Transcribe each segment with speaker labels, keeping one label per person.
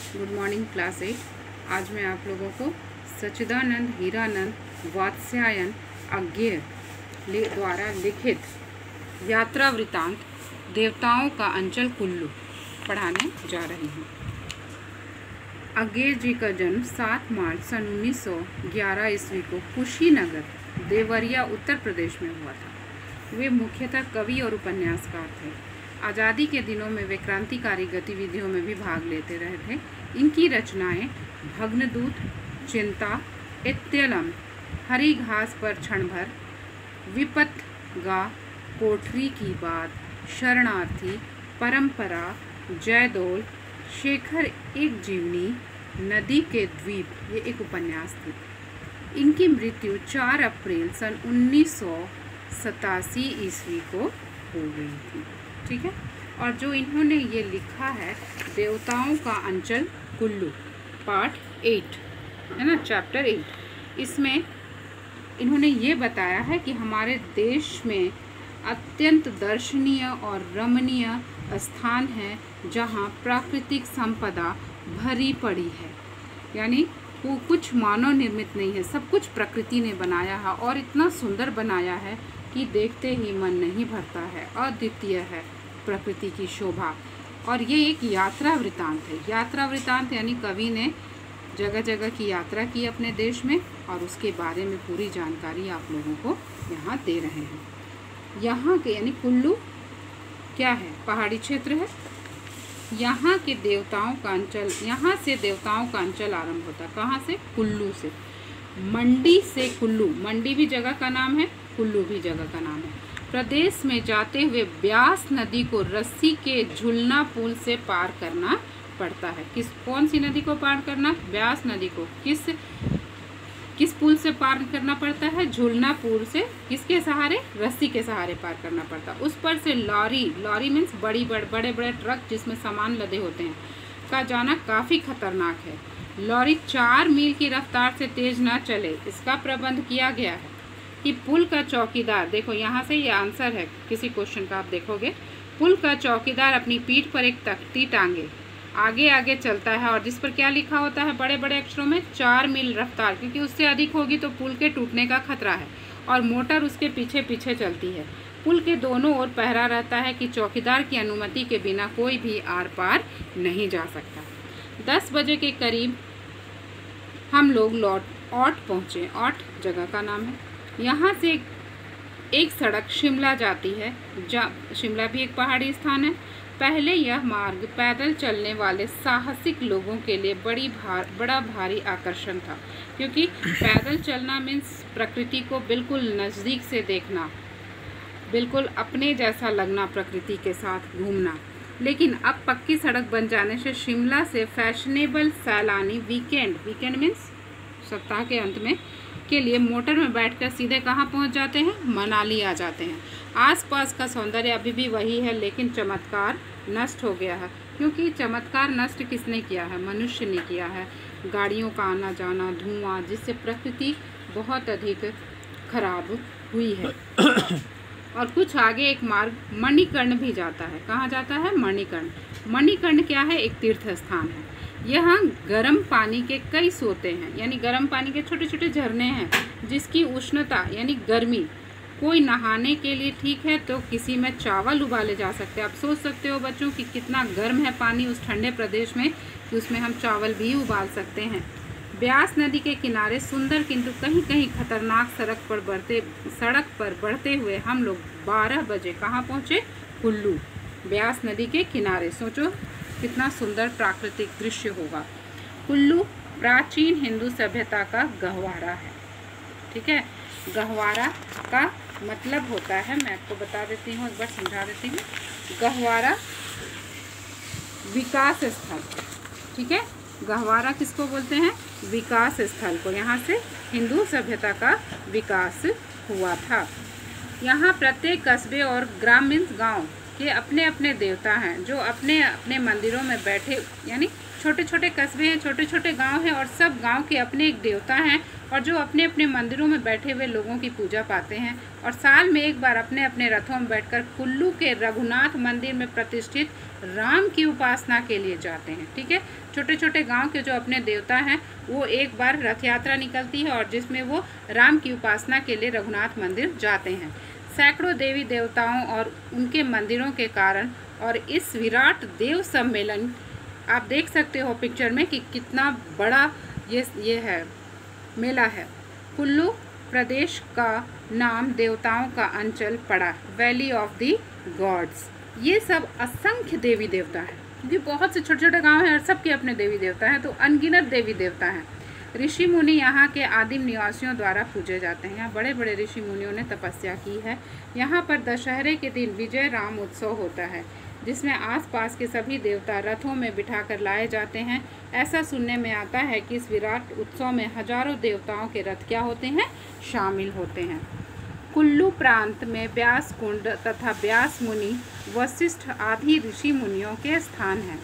Speaker 1: Good morning class 8। आज मैं आप लोगों को सच्चिदानंद हीरानंद वात्स्यायन अज्ञेय द्वारा लिखित यात्रा वृतांत देवताओं का अंचल कुल्लू पढ़ाने जा रही हूँ। अज्ञेय जी का जन्म 7 मार्च सन 1911 ईस्वी को कुशीनगर देवरिया उत्तर प्रदेश में हुआ था। वे मुख्यतः कवि और उपन्यासकार थे। आज़ादी के दिनों में वे क्रांतिकारी गतिविधियों में भी भाग लेते रहे थे। इनकी रचनाएं भग्नदूत, चिंता, इत्त्यलम, हरी घास पर क्षण भर, विपत्गा, कोठरी की बात, शरणार्थी, परंपरा, जयदोल, शेखर एक जीवनी, नदी के द्वीप ये एक उपन्यास थी। इनकी मृत्यु 4 अप्रैल सन 1987 ईस्वी को हो गई थी। ठीक है। और जो इन्होंने ये लिखा है देवताओं का अंचल कुल्लू पार्ट 8 है ना, चैप्टर 8, इसमें इन्होंने ये बताया है कि हमारे देश में अत्यंत दर्शनीय और रमणीय स्थान है जहाँ प्राकृतिक संपदा भरी पड़ी है, यानी वो कुछ मानव निर्मित नहीं है, सब कुछ प्रकृति ने बनाया है और इतना सुंदर बनाया है कि देखते ही मन नहीं भरता है। अद्वितीय है प्रकृति की शोभा। और ये एक यात्रा वृतांत है। यात्रा वृतांत यानी कवि ने जगह जगह की यात्रा की अपने देश में और उसके बारे में पूरी जानकारी आप लोगों को यहाँ दे रहे हैं। यहाँ के यानी कुल्लू क्या है, पहाड़ी क्षेत्र है। यहाँ के देवताओं का अंचल, यहाँ से देवताओं का अंचल आरंभ होता है। कहाँ से? कुल्लू से। मंडी से कुल्लू, मंडी भी जगह का नाम है, कुल्लू भी जगह का नाम है। प्रदेश में जाते हुए ब्यास नदी को रस्सी के झुलना पुल से पार करना पड़ता है। कौन सी नदी को पार करना? ब्यास नदी को किस पुल से पार करना पड़ता है? झुलना पुल से। किसके सहारे? रस्सी के सहारे पार करना पड़ता है। उस पर से लॉरी मीन्स बड़े बड़े ट्रक जिसमें सामान लदे होते हैं का जाना काफ़ी खतरनाक है। लॉरी 4 मील की रफ्तार से तेज न चले, इसका प्रबंध किया गया है कि पुल का चौकीदार, देखो यहाँ से ये आंसर है किसी क्वेश्चन का, आप देखोगे, पुल का चौकीदार अपनी पीठ पर एक तख्ती टांगे आगे आगे चलता है और जिस पर क्या लिखा होता है बड़े बड़े अक्षरों में 4 मील रफ्तार, क्योंकि उससे अधिक होगी तो पुल के टूटने का खतरा है और मोटर उसके पीछे पीछे चलती है। पुल के दोनों ओर पहरा रहता है कि चौकीदार की अनुमति के बिना कोई भी आर पार नहीं जा सकता। 10 बजे के करीब हम लोग औट पहुँचे। औट जगह का नाम है। यहाँ से एक सड़क शिमला जाती है। शिमला भी एक पहाड़ी स्थान है। पहले यह मार्ग पैदल चलने वाले साहसिक लोगों के लिए बड़ा भारी आकर्षण था, क्योंकि पैदल चलना मीन्स प्रकृति को बिल्कुल नज़दीक से देखना, बिल्कुल अपने जैसा लगना, प्रकृति के साथ घूमना। लेकिन अब पक्की सड़क बन जाने से शिमला से फैशनेबल सैलानी वीकेंड मीन्स सप्ताह के अंत में के लिए मोटर में बैठकर सीधे कहाँ पहुँच जाते हैं? मनाली आ जाते हैं। आसपास का सौंदर्य अभी भी वही है, लेकिन चमत्कार नष्ट हो गया है। क्योंकि चमत्कार नष्ट किसने किया है? मनुष्य ने किया है। गाड़ियों का आना जाना, धुआं, जिससे प्रकृति बहुत अधिक खराब हुई है। और कुछ आगे एक मार्ग मणिकर्ण भी जाता है। कहाँ जाता है? मणिकर्ण। मणिकर्ण क्या है? एक तीर्थ स्थान है। यहाँ गर्म पानी के कई सोते हैं, यानी गर्म पानी के छोटे छोटे झरने हैं जिसकी उष्णता यानी गर्मी कोई नहाने के लिए ठीक है तो किसी में चावल उबाले जा सकते हैं। आप सोच सकते हो बच्चों कि कितना गर्म है पानी उस ठंडे प्रदेश में कि उसमें हम चावल भी उबाल सकते हैं। ब्यास नदी के किनारे सुंदर किंतु कहीं कहीं खतरनाक सड़क पर बढ़ते हुए हम लोग 12 बजे कहाँ पहुँचे? कुल्लू। ब्यास नदी के किनारे, सोचो कितना सुंदर प्राकृतिक दृश्य होगा। कुल्लू प्राचीन हिंदू सभ्यता का गहवारा है। ठीक है। गहवारा का मतलब होता है, मैं आपको बता देती हूँ, एक बार समझा देती हूँ। गहवारा विकास स्थल। ठीक है। गहवारा किसको बोलते हैं? विकास स्थल को। यहाँ से हिंदू सभ्यता का विकास हुआ था। यहाँ प्रत्येक कस्बे और ग्राम मीन्स गाँव कि अपने अपने देवता हैं जो अपने अपने मंदिरों में बैठे, यानी छोटे छोटे कस्बे हैं, छोटे छोटे गांव हैं और सब गांव के अपने एक देवता हैं और जो अपने अपने मंदिरों में बैठे हुए लोगों की पूजा पाते हैं और साल में एक बार अपने अपने रथों में बैठकर कुल्लू के रघुनाथ मंदिर में प्रतिष्ठित राम की उपासना के लिए जाते हैं। ठीक है, छोटे छोटे गांव के जो अपने देवता हैं वो एक बार रथ यात्रा निकलती है और जिसमें वो राम की उपासना के लिए रघुनाथ मंदिर जाते हैं। सैकड़ों देवी देवताओं और उनके मंदिरों के कारण और इस विराट देव सम्मेलन, आप देख सकते हो पिक्चर में कि कितना बड़ा ये है मेला है। कुल्लू प्रदेश का नाम देवताओं का अंचल पड़ा, वैली ऑफ द गॉड्स। ये सब असंख्य देवी देवता हैं क्योंकि बहुत से छोटे छोटे गांव हैं और सबके अपने देवी देवता हैं, तो अनगिनत देवी देवता हैं। ऋषि मुनि यहाँ के आदिम निवासियों द्वारा पूजे जाते हैं। यहाँ बड़े बड़े ऋषि मुनियों ने तपस्या की है। यहाँ पर दशहरे के दिन विजय राम उत्सव होता है जिसमें आसपास के सभी देवता रथों में बिठाकर लाए जाते हैं। ऐसा सुनने में आता है कि इस विराट उत्सव में हजारों देवताओं के रथ क्या होते हैं, शामिल होते हैं। कुल्लू प्रांत में व्यास कुंड तथा व्यास मुनि, वशिष्ठ आदि ऋषि मुनियों के स्थान हैं।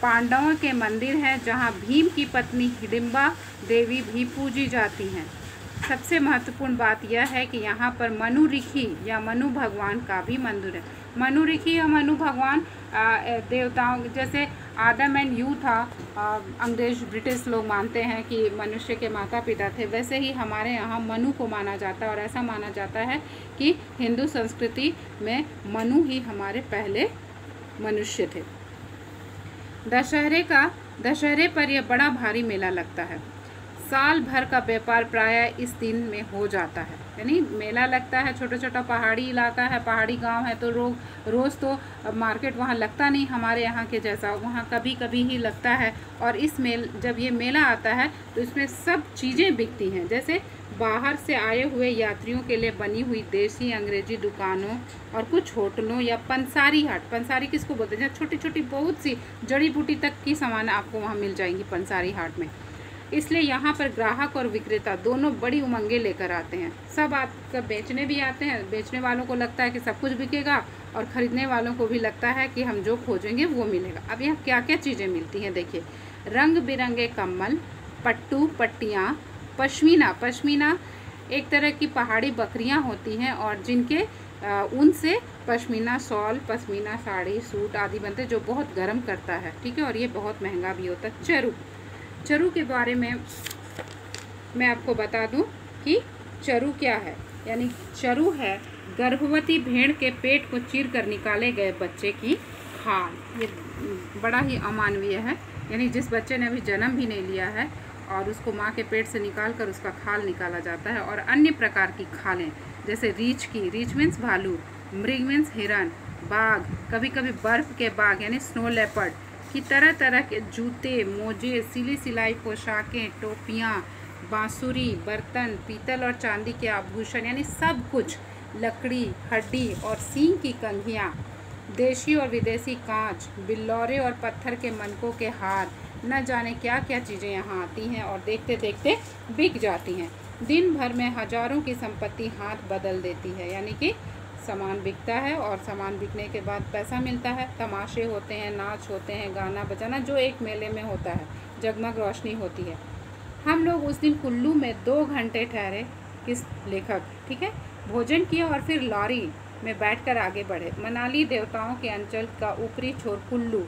Speaker 1: पांडवों के मंदिर हैं जहाँ भीम की पत्नी हिडिंबा देवी भी पूजी जाती हैं। सबसे महत्वपूर्ण बात यह है कि यहाँ पर मनु ऋषि या मनु भगवान का भी मंदिर है। मनु ऋषि या मनु भगवान देवताओं, जैसे आदम एंड यू था, अंग्रेज ब्रिटिश लोग मानते हैं कि मनुष्य के माता पिता थे, वैसे ही हमारे यहाँ मनु को माना जाता है और ऐसा माना जाता है कि हिंदू संस्कृति में मनु ही हमारे पहले मनुष्य थे। दशहरे पर यह बड़ा भारी मेला लगता है। साल भर का व्यापार प्रायः इस दिन में हो जाता है, यानी मेला लगता है। छोटा छोटा पहाड़ी इलाका है, पहाड़ी गांव है, तो रोज़ तो मार्केट वहाँ लगता नहीं हमारे यहाँ के जैसा, वहाँ कभी कभी ही लगता है। और जब ये मेला आता है तो इसमें सब चीज़ें बिकती हैं, जैसे बाहर से आए हुए यात्रियों के लिए बनी हुई देसी अंग्रेजी दुकानों और कुछ होटलों या पंसारी हाट, पंसारी किसको बोलते हैं, छोटी छोटी बहुत सी जड़ी बूटी तक की सामान आपको वहाँ मिल जाएंगी पंसारी हाट में। इसलिए यहाँ पर ग्राहक और विक्रेता दोनों बड़ी उमंगें लेकर आते हैं। सब आपका बेचने भी आते हैं, बेचने वालों को लगता है कि सब कुछ बिकेगा और ख़रीदने वालों को भी लगता है कि हम जो खोजेंगे वो मिलेगा। अब यहाँ क्या क्या चीज़ें मिलती हैं देखिए, रंग बिरंगे कम्बल, पट्टू पट्टियाँ, पश्मीना एक तरह की पहाड़ी बकरियाँ होती हैं और जिनके ऊन से पश्मीना शॉल, पश्मीना साड़ी, सूट आदि बनते हैं जो बहुत गर्म करता है। ठीक है, और ये बहुत महंगा भी होता है। चरू के बारे में मैं आपको बता दूं कि चरू क्या है, यानी चरू है गर्भवती भेड़ के पेट को चीर कर निकाले गए बच्चे की खाल। ये बड़ा ही अमानवीय है, यानी जिस बच्चे ने अभी जन्म भी नहीं लिया है और उसको माँ के पेट से निकाल कर उसका खाल निकाला जाता है। और अन्य प्रकार की खालें जैसे रीछ मीन्स भालू, मृग मीन्स हिरन, बाघ, कभी कभी बर्फ़ के बाघ यानी स्नो लेपर्ड की तरह तरह के जूते, मोजे, सिलाई पोशाकें, टोपियाँ, बांसुरी, बर्तन, पीतल और चांदी के आभूषण, यानी सब कुछ, लकड़ी, हड्डी और सींग की कंघियाँ, देशी और विदेशी कांच, बिल्लौरे और पत्थर के मनकों के हार, न जाने क्या क्या चीज़ें यहाँ आती हैं और देखते देखते बिक जाती हैं। दिन भर में हजारों की संपत्ति हाथ बदल देती है, यानी कि सामान बिकता है और सामान बिकने के बाद पैसा मिलता है। तमाशे होते हैं, नाच होते हैं, गाना बजाना जो एक मेले में होता है, जगमग रोशनी होती है। हम लोग उस दिन कुल्लू में 2 घंटे ठहरे, किस लेखक, ठीक है, भोजन किया और फिर लॉरी में बैठकर आगे बढ़े। मनाली देवताओं के अंचल का ऊपरी छोर कुल्लू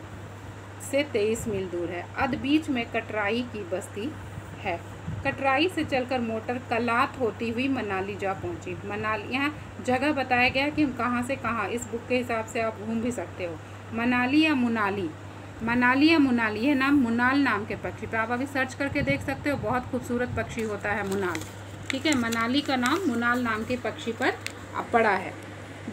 Speaker 1: से 23 मील दूर है। अध बीच में कटराई की बस्ती है। कटराई से चलकर मोटर कलात होती हुई मनाली जा पहुंची। मनाली, यहाँ जगह बताया गया कि हम कहाँ से कहाँ, इस बुक के हिसाब से आप घूम भी सकते हो। मनाली या मुनाली, यह नाम मुनाल नाम के पक्षी पर, आप अभी सर्च करके देख सकते हो, बहुत खूबसूरत पक्षी होता है मुनाल। ठीक है, मनाली का नाम मुनाल नाम के पक्षी पर पड़ा है,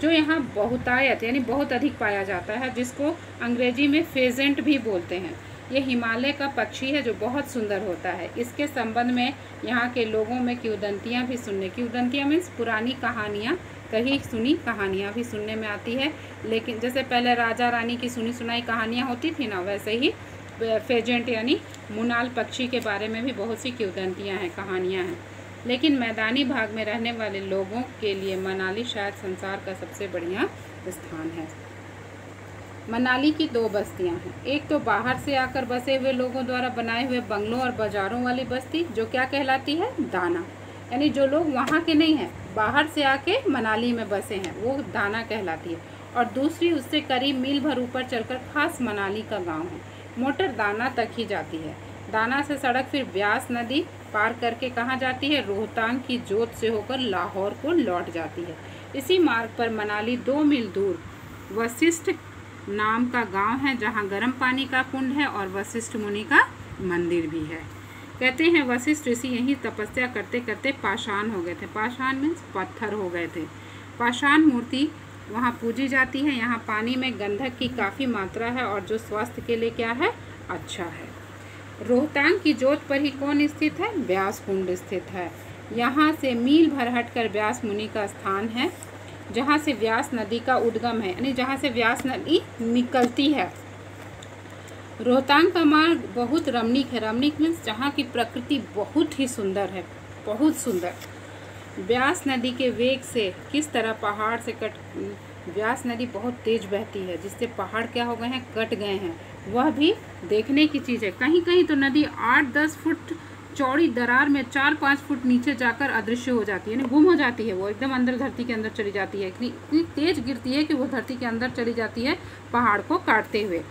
Speaker 1: जो यहाँ बहुतायत यानी बहुत अधिक पाया जाता है, जिसको अंग्रेजी में फेजेंट भी बोलते हैं। ये हिमालय का पक्षी है जो बहुत सुंदर होता है। इसके संबंध में यहाँ के लोगों में किंवदंतियाँ भी किंवदंतियाँ मीन्स पुरानी कहानियाँ, कही सुनी कहानियाँ भी सुनने में आती है। लेकिन जैसे पहले राजा रानी की सुनी सुनाई कहानियाँ होती थी ना, वैसे ही फेजेंट यानी मुनाल पक्षी के बारे में भी बहुत सी किंवदंतियाँ हैं, कहानियाँ हैं। लेकिन मैदानी भाग में रहने वाले लोगों के लिए मनाली शायद संसार का सबसे बढ़िया स्थान है। मनाली की 2 बस्तियां हैं। एक तो बाहर से आकर बसे हुए लोगों द्वारा बनाए हुए बंगलों और बाज़ारों वाली बस्ती, जो क्या कहलाती है, दाना, यानी जो लोग वहाँ के नहीं हैं, बाहर से आके मनाली में बसे हैं, वो दाना कहलाती है। और दूसरी उससे करीब मील भर ऊपर चलकर खास मनाली का गांव है। मोटर दाना तक ही जाती है। दाना से सड़क फिर ब्यास नदी पार करके कहाँ जाती है, रोहतांग की जोत से होकर लाहौर को लौट जाती है। इसी मार्ग पर मनाली 2 मील दूर वशिष्ठ नाम का गांव है, जहां गर्म पानी का कुंड है और वशिष्ठ मुनि का मंदिर भी है। कहते हैं वशिष्ठ ऋषि यहीं तपस्या करते करते पाषाण हो गए थे। पाषाण मीन्स पत्थर हो गए थे। पाषाण मूर्ति वहां पूजी जाती है। यहाँ पानी में गंधक की काफ़ी मात्रा है और जो स्वास्थ्य के लिए क्या है, अच्छा है। रोहतांग की जोत पर ही कौन स्थित है, व्यास कुंड स्थित है। यहाँ से मील भर हटकर व्यास मुनि का स्थान है, जहाँ से व्यास नदी का उद्गम है, यानी जहाँ से व्यास नदी निकलती है। रोहतांग का मार्ग बहुत रमणीक है। रमणीक मीन्स जहाँ की प्रकृति बहुत ही सुंदर है, बहुत सुंदर। व्यास नदी के वेग से किस तरह पहाड़ से व्यास नदी बहुत तेज बहती है, जिससे पहाड़ क्या हो गए हैं, कट गए हैं, वह भी देखने की चीज़ है। कहीं कहीं तो नदी 8-10 फुट चौड़ी दरार में 4-5 फुट नीचे जाकर अदृश्य हो जाती है, यानी गुम हो जाती है, वो एकदम अंदर धरती के अंदर चली जाती है। इतनी तेज गिरती है कि वो धरती के अंदर चली जाती है पहाड़ को काटते हुए।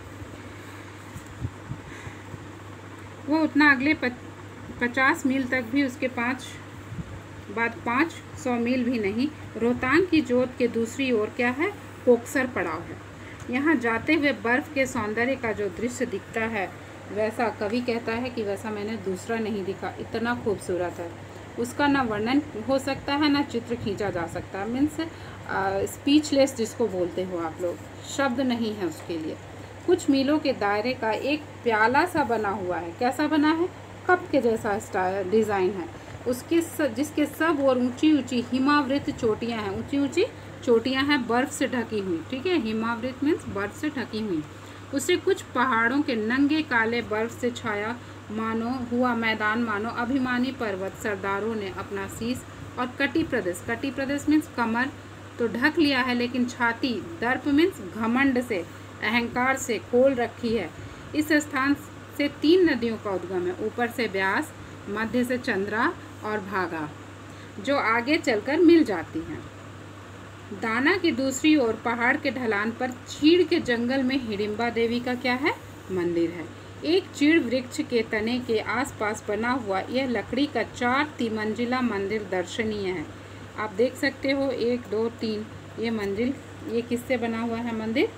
Speaker 1: वो उतना अगले 50 मील तक भी उसके 500 मील भी नहीं। रोहतांग की जोत के दूसरी ओर क्या है, कोकसर पड़ाव है। यहाँ जाते हुए बर्फ के सौंदर्य का जो दृश्य दिखता है, वैसा कवि कहता है कि वैसा मैंने दूसरा नहीं दिखा, इतना खूबसूरत है। उसका ना वर्णन हो सकता है, ना चित्र खींचा जा सकता है। मीन्स स्पीचलेस जिसको बोलते हो आप लोग, शब्द नहीं है उसके लिए। कुछ मीलों के दायरे का एक प्याला सा बना हुआ है। कैसा बना है, कप के जैसा स्टाइल डिज़ाइन है उसके जिसके सब और ऊंची ऊंची हिमावृत चोटियां हैं। ऊंची ऊंची चोटियां हैं बर्फ से ढकी हुई, ठीक है। हिमावृत मीन्स बर्फ से ढकी हुई। उससे कुछ पहाड़ों के नंगे काले बर्फ से छाया मानो हुआ मैदान, मानो अभिमानी पर्वत सरदारों ने अपना शीश और कटी प्रदेश मीन्स कमर तो ढक लिया है, लेकिन छाती दर्प मीन्स घमंड से, अहंकार से खोल रखी है। इस स्थान से 3 नदियों का उद्गम है। ऊपर से ब्यास, मध्य से चंद्रा और भागा, जो आगे चलकर मिल जाती हैं। दाना की दूसरी ओर पहाड़ के ढलान पर चीड़ के जंगल में हिडिंबा देवी का क्या है, मंदिर है। एक चीड़ वृक्ष के तने के आसपास बना हुआ यह लकड़ी का 4 तिमंजिला मंदिर दर्शनीय है। आप देख सकते हो 1 2 3 ये मंजिल, ये किससे बना हुआ है मंदिर,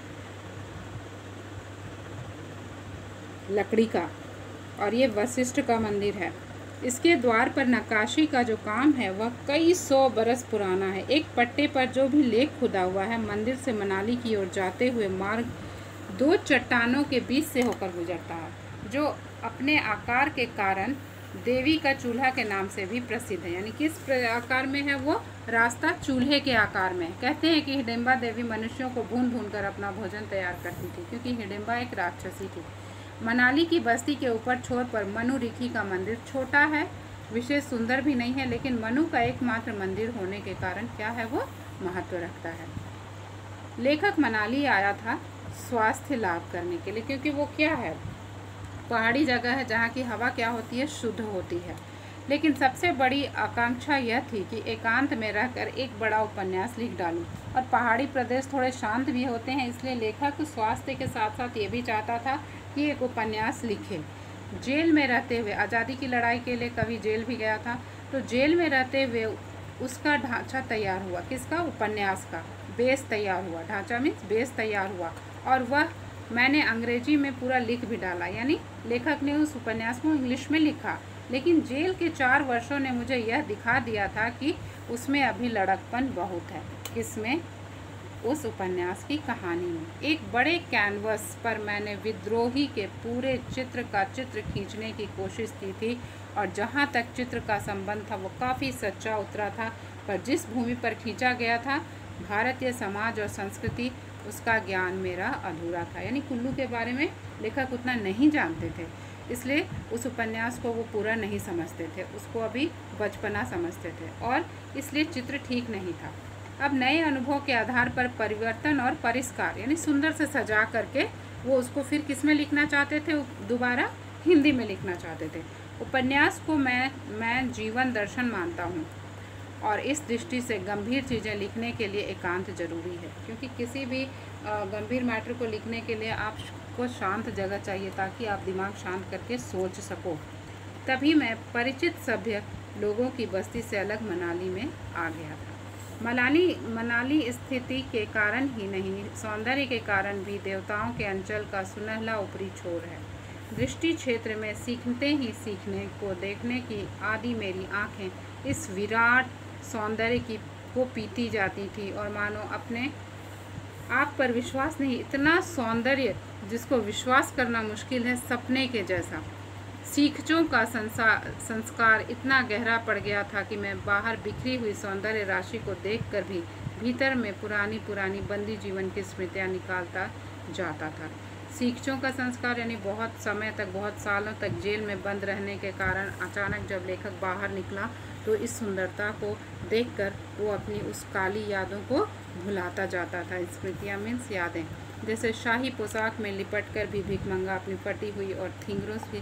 Speaker 1: लकड़ी का, और ये वशिष्ठ का मंदिर है। इसके द्वार पर नक्काशी का जो काम है वह कई 100 बरस पुराना है। एक पट्टे पर जो भी लेख खुदा हुआ है, मंदिर से मनाली की ओर जाते हुए मार्ग 2 चट्टानों के बीच से होकर गुजरता है, जो अपने आकार के कारण देवी का चूल्हा के नाम से भी प्रसिद्ध है। यानी किस आकार में है वो रास्ता, चूल्हे के आकार में। कहते हैं कि हिडिंबा देवी मनुष्यों को भून भून कर अपना भोजन तैयार करती थी, क्योंकि हिडिंबा एक राक्षसी थी। मनाली की बस्ती के ऊपर छोर पर मनु ऋषि का मंदिर छोटा है, विशेष सुंदर भी नहीं है, लेकिन मनु का एकमात्र मंदिर होने के कारण क्या है, वो महत्व रखता है। लेखक मनाली आया था स्वास्थ्य लाभ करने के लिए, क्योंकि वो क्या है, पहाड़ी जगह है जहाँ की हवा क्या होती है, शुद्ध होती है। लेकिन सबसे बड़ी आकांक्षा यह थी कि एकांत में रहकर एक बड़ा उपन्यास लिख डालूं। और पहाड़ी प्रदेश थोड़े शांत भी होते हैं, इसलिए लेखक स्वास्थ्य के साथ साथ ये भी चाहता था कि एक उपन्यास लिखे। जेल में रहते हुए, आज़ादी की लड़ाई के लिए कवि जेल भी गया था, तो जेल में रहते हुए उसका ढांचा तैयार हुआ, किसका, उपन्यास का बेस तैयार हुआ। ढांचा मीन्स बेस तैयार हुआ, और वह मैंने अंग्रेजी में पूरा लिख भी डाला। यानी लेखक ने उस उपन्यास को इंग्लिश में लिखा, लेकिन जेल के 4 वर्षों ने मुझे यह दिखा दिया था कि उसमें अभी लड़कपन बहुत है। किसमें, उस उपन्यास की कहानी में। एक बड़े कैनवस पर मैंने विद्रोही के पूरे चित्र का चित्र खींचने की कोशिश की थी, और जहाँ तक चित्र का संबंध था वो काफ़ी सच्चा उतरा था, पर जिस भूमि पर खींचा गया था, भारतीय समाज और संस्कृति, उसका ज्ञान मेरा अधूरा था। यानी कुल्लू के बारे में लेखक उतना नहीं जानते थे, इसलिए उस उपन्यास को वो पूरा नहीं समझते थे, उसको अभी बचपना समझते थे, और इसलिए चित्र ठीक नहीं था। अब नए अनुभव के आधार पर परिवर्तन और परिष्कार, यानी सुंदर से सजा करके वो उसको फिर किस में लिखना चाहते थे, दोबारा हिंदी में लिखना चाहते थे। उपन्यास को मैं जीवन दर्शन मानता हूँ और इस दृष्टि से गंभीर चीज़ें लिखने के लिए एकांत जरूरी है, क्योंकि किसी भी गंभीर मैटर को लिखने के लिए आपको शांत जगह चाहिए ताकि आप दिमाग शांत करके सोच सको। तभी मैं परिचित सभ्य लोगों की बस्ती से अलग मनाली में आ गया था। मनाली स्थिति के कारण ही नहीं, सौंदर्य के कारण भी देवताओं के अंचल का सुनहला ऊपरी छोर है। दृष्टि क्षेत्र में सीखते ही सीखने को देखने की आदि मेरी आंखें इस विराट सौंदर्य को पीती जाती थी और मानो अपने आप पर विश्वास नहीं, इतना सौंदर्य जिसको विश्वास करना मुश्किल है, सपने के जैसा। सीखचों का संस्कार इतना गहरा पड़ गया था कि मैं बाहर बिखरी हुई सौंदर्य राशि को देखकर भी भीतर में पुरानी पुरानी बंदी जीवन की स्मृतियाँ निकालता जाता था। सीखचों का संस्कार यानी बहुत समय तक, बहुत सालों तक जेल में बंद रहने के कारण अचानक जब लेखक बाहर निकला तो इस सुंदरता को देखकर वो अपनी उस काली यादों को भुलाता जाता था। स्मृतियाँ मीन्स यादें। जैसे शाही पोशाक में लिपटकर भी भिखमंगा अपनी फटी हुई और थिंगरों से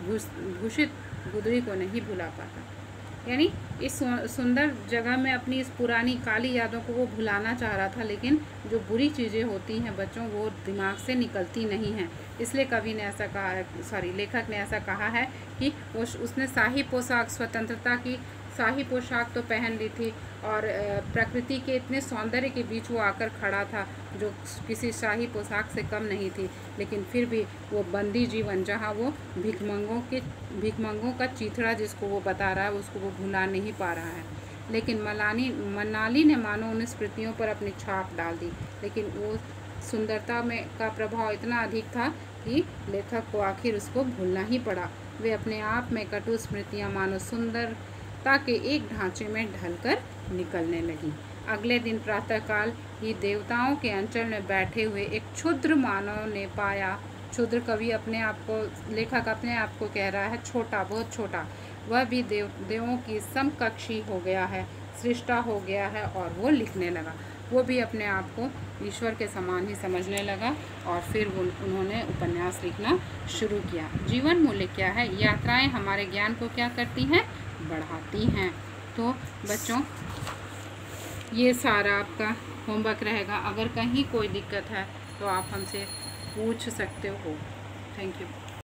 Speaker 1: भूषित गुदड़ी को नहीं भुला पाता, यानी इस सुंदर जगह में अपनी इस पुरानी काली यादों को वो भुलाना चाह रहा था, लेकिन जो बुरी चीज़ें होती हैं बच्चों, वो दिमाग से निकलती नहीं हैं। इसलिए कवि ने ऐसा कहा है, लेखक ने ऐसा कहा है कि उसने शाही पोशाक, स्वतंत्रता की शाही पोशाक तो पहन ली थी और प्रकृति के इतने सौंदर्य के बीच वो आकर खड़ा था जो किसी शाही पोशाक से कम नहीं थी, लेकिन फिर भी वो बंदी जीवन, जहाँ वो भिखमंगों का चीथड़ा जिसको वो बता रहा है, उसको वो भुला नहीं पा रहा है। लेकिन मनाली ने मानो उन स्मृतियों पर अपनी छाप डाल दी, लेकिन वो सुंदरता में का प्रभाव इतना अधिक था कि लेखक को आखिर उसको भूलना ही पड़ा। वे अपने आप में कटु स्मृतियाँ मानो सुंदरता के एक ढांचे में ढलकर निकलने लगी। अगले दिन प्रातःकाल ही देवताओं के अंचल में बैठे हुए एक क्षुद्र मानव ने पाया, क्षुद्र कवि अपने आप को, लेखक अपने आप को कह रहा है छोटा, बहुत छोटा, वह भी देवों की समकक्षी हो गया है, सृष्टा हो गया है और वो लिखने लगा। वो भी अपने आप को ईश्वर के समान ही समझने लगा और फिर उन्होंने उपन्यास लिखना शुरू किया। जीवन मूल्य क्या है? यात्राएं हमारे ज्ञान को क्या करती हैं? बढ़ाती हैं। तो बच्चों, ये सारा आपका होमवर्क रहेगा। अगर कहीं कोई दिक्कत है तो आप हमसे पूछ सकते हो। Thank you.